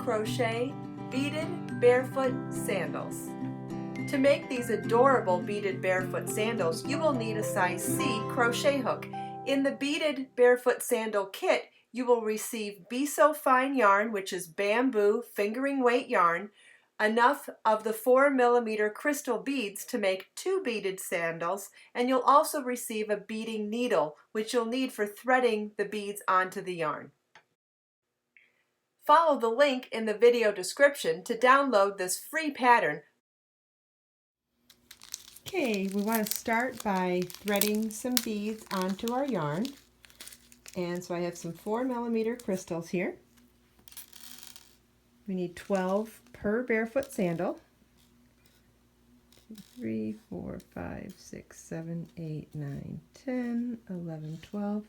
crochet beaded barefoot sandals. To make these adorable beaded barefoot sandals, you will need a size C crochet hook. In the beaded barefoot sandal kit, you will receive Be So Fine yarn, which is bamboo fingering weight yarn, enough of the 4mm crystal beads to make 2 beaded sandals, and you'll also receive a beading needle, which you'll need for threading the beads onto the yarn. Follow the link in the video description to download this free pattern. Okay, we want to start by threading some beads onto our yarn. And so I have some 4mm crystals here. We need 12 per barefoot sandal. 2, 3, 4, 5, 6, 7, 8, 9, 10, 11, 12.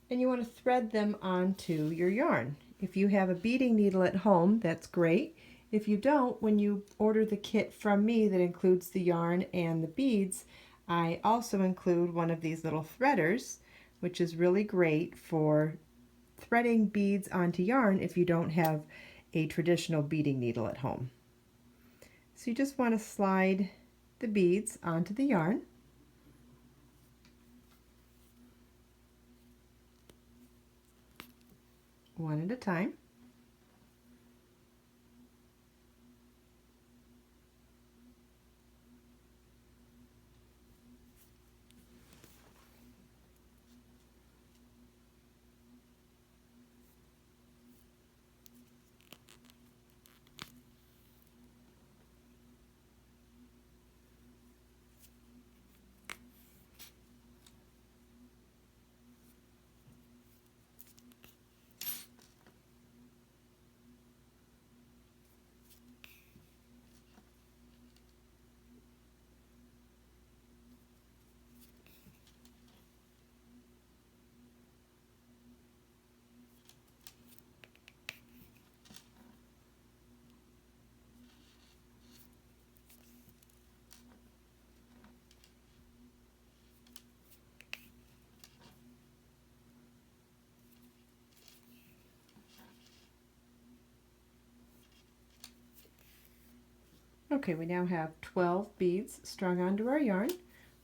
And you want to thread them onto your yarn. If you have a beading needle at home, that's great. If you don't, when you order the kit from me that includes the yarn and the beads, I also include one of these little threaders, which is really great for threading beads onto yarn if you don't have a traditional beading needle at home. So you just want to slide the beads onto the yarn. One at a time. Okay, we now have 12 beads strung onto our yarn.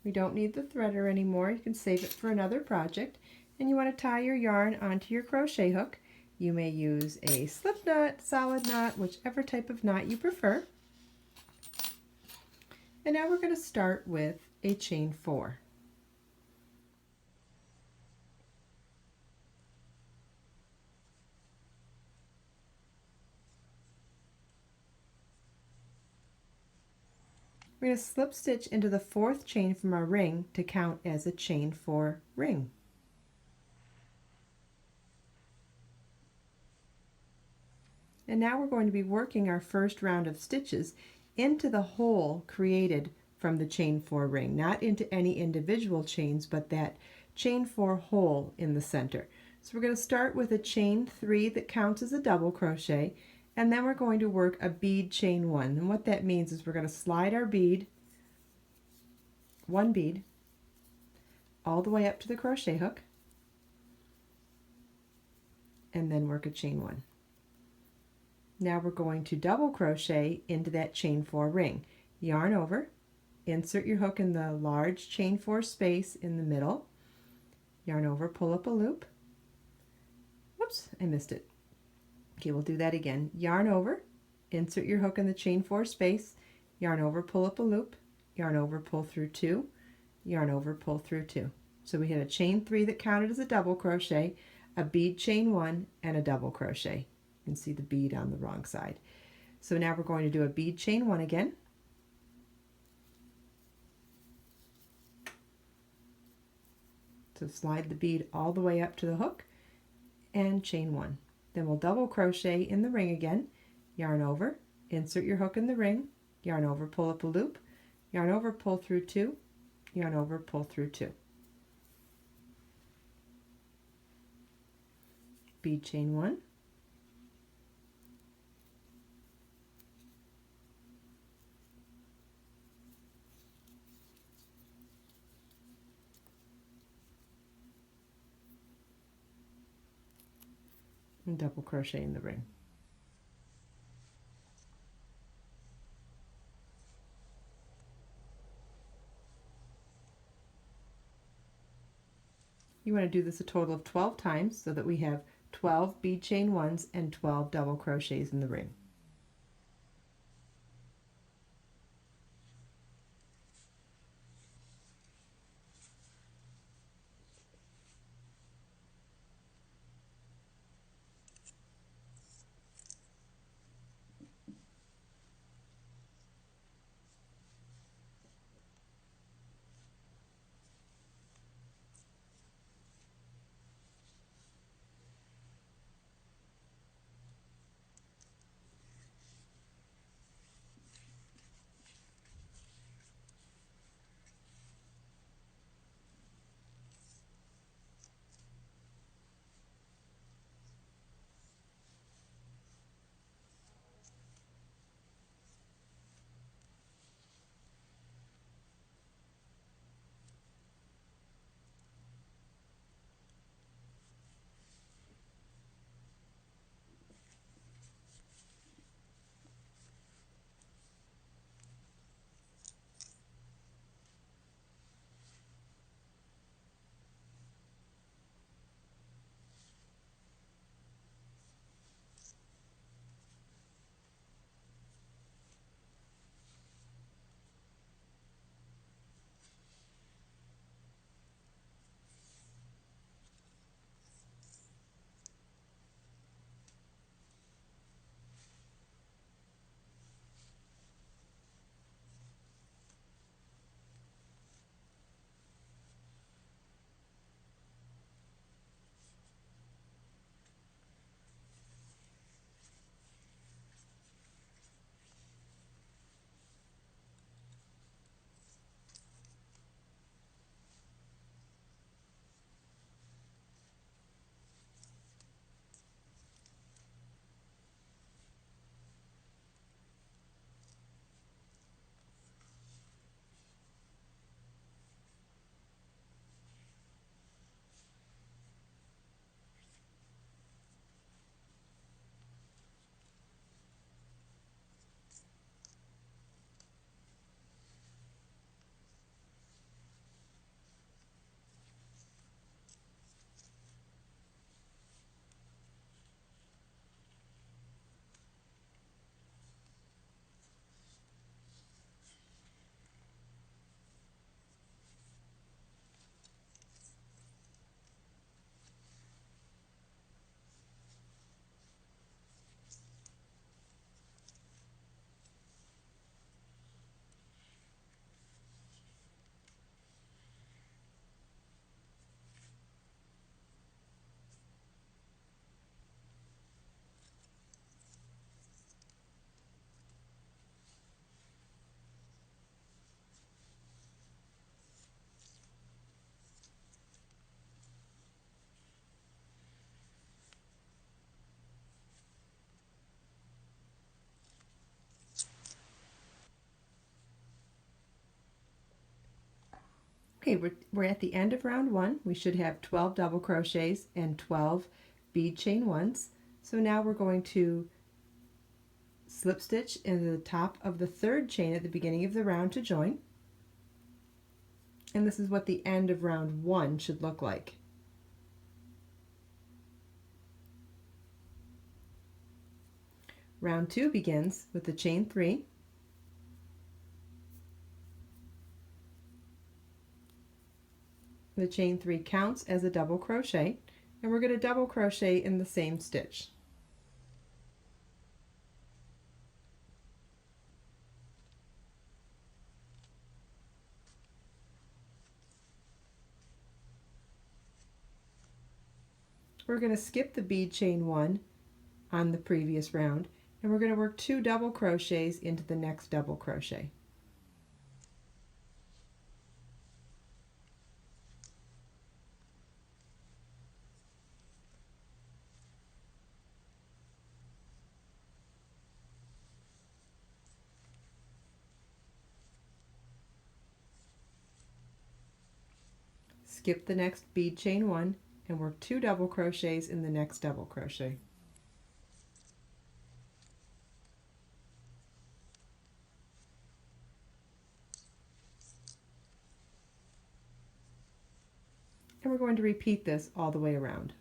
We don't need the threader anymore. You can save it for another project. And you want to tie your yarn onto your crochet hook. You may use a slip knot, solid knot, whichever type of knot you prefer. And now we're going to start with a chain 4. We're going to slip stitch into the 4th chain from our ring to count as a chain 4 ring. And now we're going to be working our first round of stitches into the hole created from the chain 4 ring, not into any individual chains, but that chain 4 hole in the center. So we're going to start with a chain 3 that counts as a double crochet, and then we're going to work a bead chain 1. And what that means is we're going to slide our bead, 1 bead, all the way up to the crochet hook, and then work a chain 1. Now we're going to double crochet into that chain 4 ring. Yarn over, insert your hook in the large chain 4 space in the middle, yarn over, pull up a loop. Whoops, I missed it. Okay, we'll do that again. Yarn over, insert your hook in the chain 4 space, yarn over, pull up a loop, yarn over, pull through 2, yarn over, pull through 2. So we had a chain 3 that counted as a double crochet, a bead chain 1, and a double crochet. You can see the bead on the wrong side. So now we're going to do a bead chain 1 again. So slide the bead all the way up to the hook and chain 1. Then we'll double crochet in the ring again, yarn over, insert your hook in the ring, yarn over, pull up a loop, yarn over, pull through 2, yarn over, pull through 2. Bead chain 1. and double crochet in the ring. You want to do this a total of 12 times so that we have 12 bead chain ones and 12 double crochets in the ring. Okay, we're at the end of round one. We should have 12 double crochets and 12 bead chain ones. So now we're going to slip stitch into the top of the third chain at the beginning of the round to join. And this is what the end of round one should look like. Round two begins with the chain 3. The chain 3 counts as a double crochet, and we're going to double crochet in the same stitch. We're going to skip the bead chain 1 on the previous round, and we're going to work 2 double crochets into the next double crochet. Skip the next bead chain 1 and work 2 double crochets in the next double crochet. and we're going to repeat this all the way around.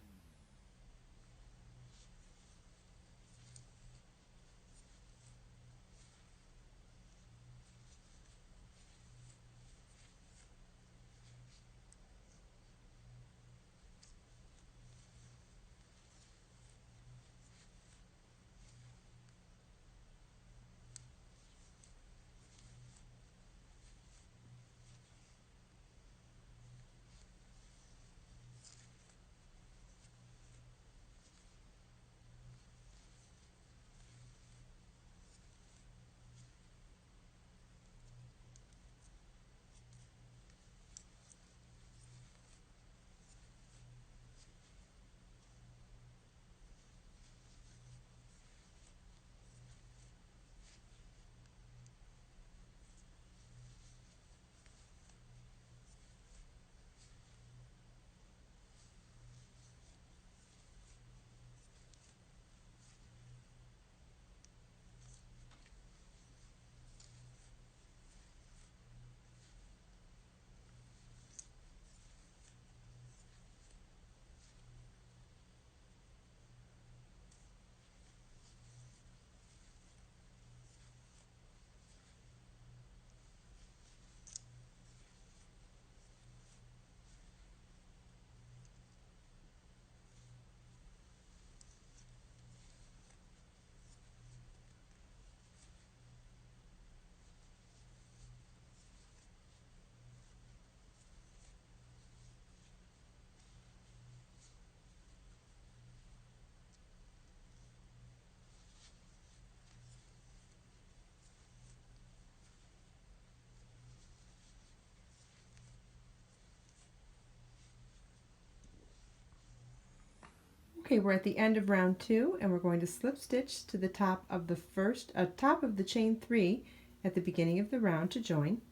Okay, we're at the end of round 2 and we're going to slip stitch to the top of the top of the chain 3 at the beginning of the round to join.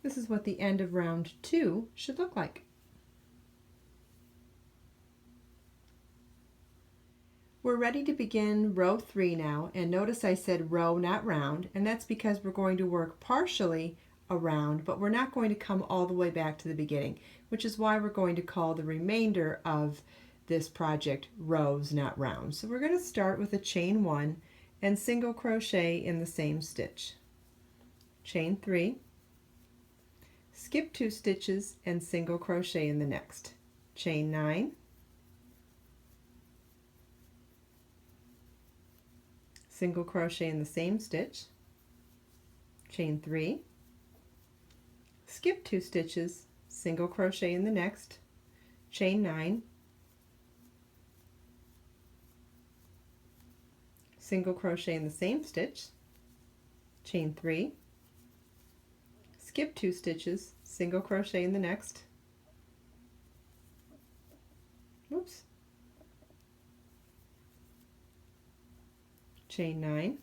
This is what the end of round 2 should look like. We're ready to begin row 3 now, and notice I said row, not round, and that's because we're going to work partially around, but we're not going to come all the way back to the beginning, which is why we're going to call the remainder of this project rows, not rounds. So we're going to start with a chain 1 and single crochet in the same stitch. Chain 3, skip 2 stitches and single crochet in the next. Chain 9, single crochet in the same stitch. Chain 3, skip 2 stitches, single crochet in the next. Chain 9, single crochet in the same stitch. Chain 3, skip 2 stitches, single crochet in the next. Oops. Chain 9,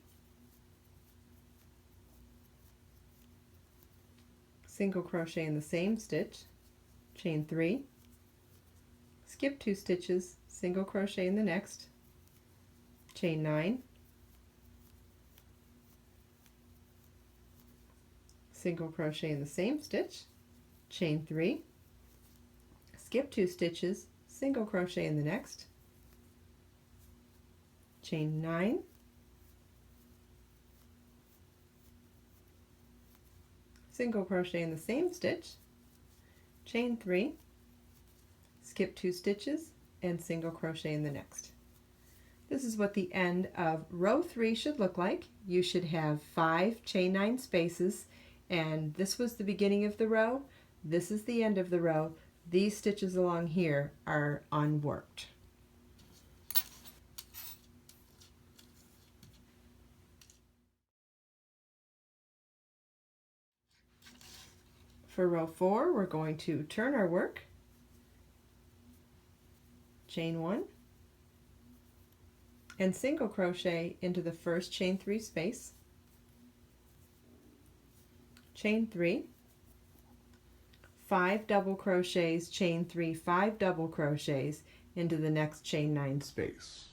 single crochet in the same stitch. Chain 3, skip 2 stitches, single crochet in the next. Chain 9, single crochet in the same stitch. Chain 3, skip 2 stitches, single crochet in the next. Chain 9, single crochet in the same stitch. Chain 3, skip 2 stitches and single crochet in the next. This is what the end of row 3 should look like. You should have 5 chain 9 spaces, and this was the beginning of the row. This is the end of the row. These stitches along here are unworked. For row 4, we're going to turn our work, chain 1, and single crochet into the first chain 3 space. Chain 3, 5 double crochets, chain 3, 5 double crochets into the next chain 9 space.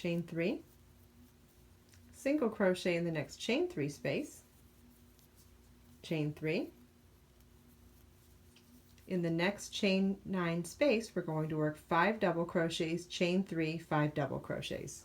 chain 3, single crochet in the next chain 3 space, chain 3. In the next chain 9 space, we're going to work 5 double crochets, chain 3, 5 double crochets.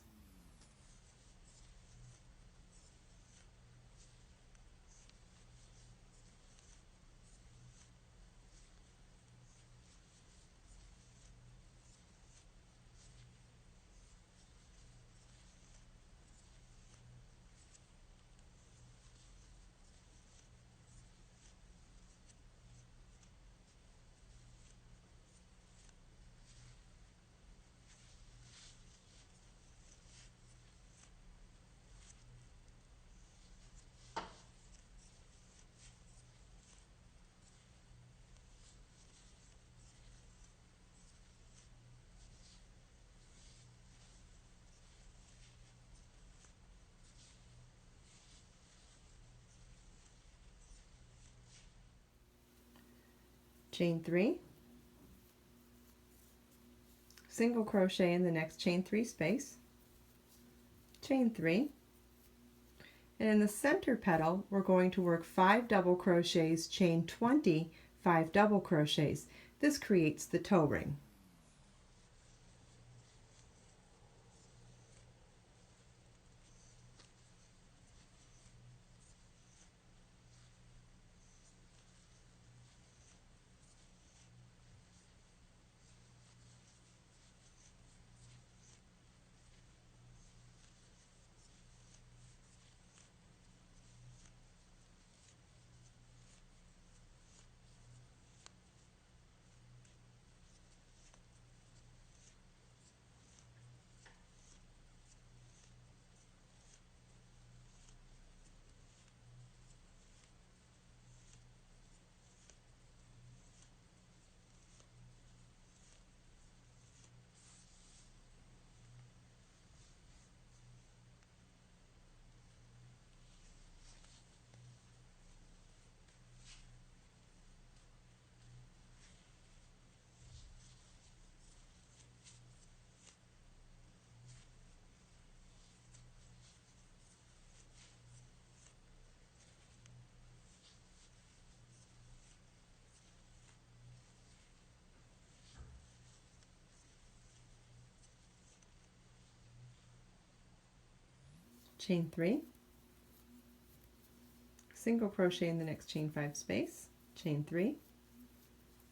Chain 3, single crochet in the next chain 3 space, chain 3, and in the center petal we're going to work 5 double crochets, chain 20, 5 double crochets. This creates the toe ring. Chain 3, single crochet in the next chain 5 space, chain 3.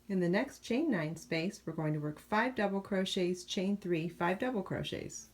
In the next chain 9 space, we're going to work 5 double crochets, chain 3, 5 double crochets.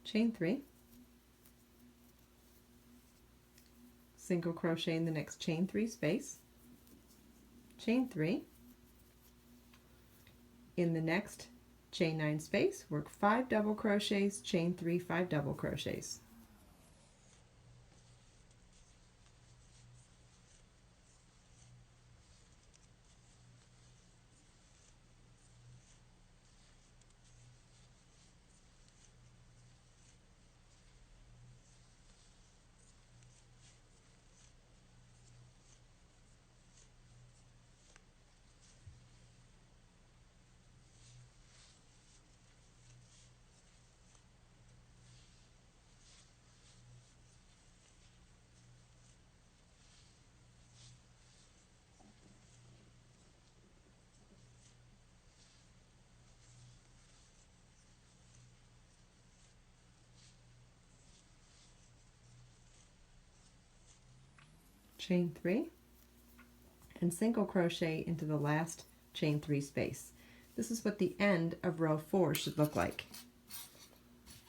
Chain 3, single crochet in the next chain 3 space, chain 3. In the next chain 9 space, work 5 double crochets, chain 3, 5 double crochets. Chain 3, and single crochet into the last chain 3 space. This is what the end of row 4 should look like.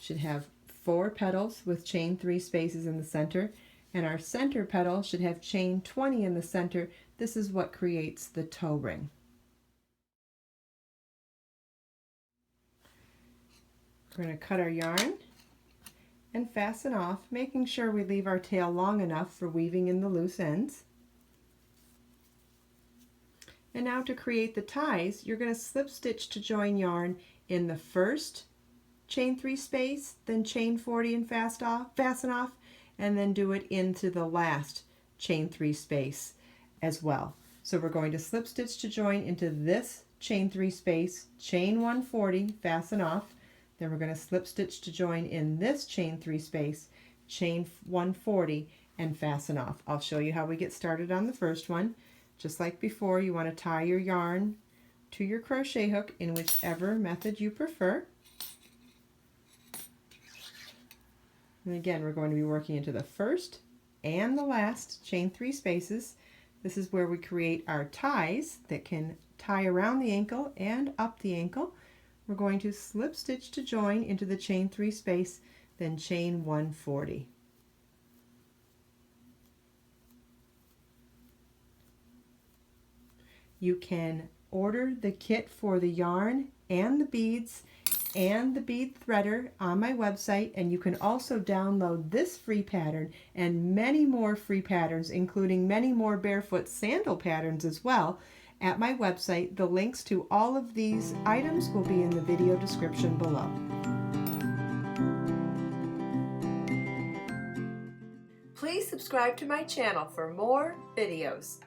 Should have 4 petals with chain 3 spaces in the center, and our center petal should have chain 20 in the center. This is what creates the toe ring. We're going to cut our yarn and fasten off, making sure we leave our tail long enough for weaving in the loose ends. And now to create the ties, you're going to slip stitch to join yarn in the first chain 3 space, then chain 40 and fasten off, and then do it into the last chain 3 space as well. So we're going to slip stitch to join into this chain 3 space, chain 140, fasten off. Then we're going to slip stitch to join in this chain 3 space, chain 140, and fasten off. I'll show you how we get started on the first one. Just like before, you want to tie your yarn to your crochet hook in whichever method you prefer. And again, we're going to be working into the first and the last chain 3 spaces. This is where we create our ties that can tie around the ankle and up the ankle. We're going to slip stitch to join into the chain 3 space, then chain 140. You can order the kit for the yarn and the beads and the bead threader on my website, and you can also download this free pattern and many more free patterns, including many more barefoot sandal patterns as well, at my website. The links to all of these items will be in the video description below. Please subscribe to my channel for more videos.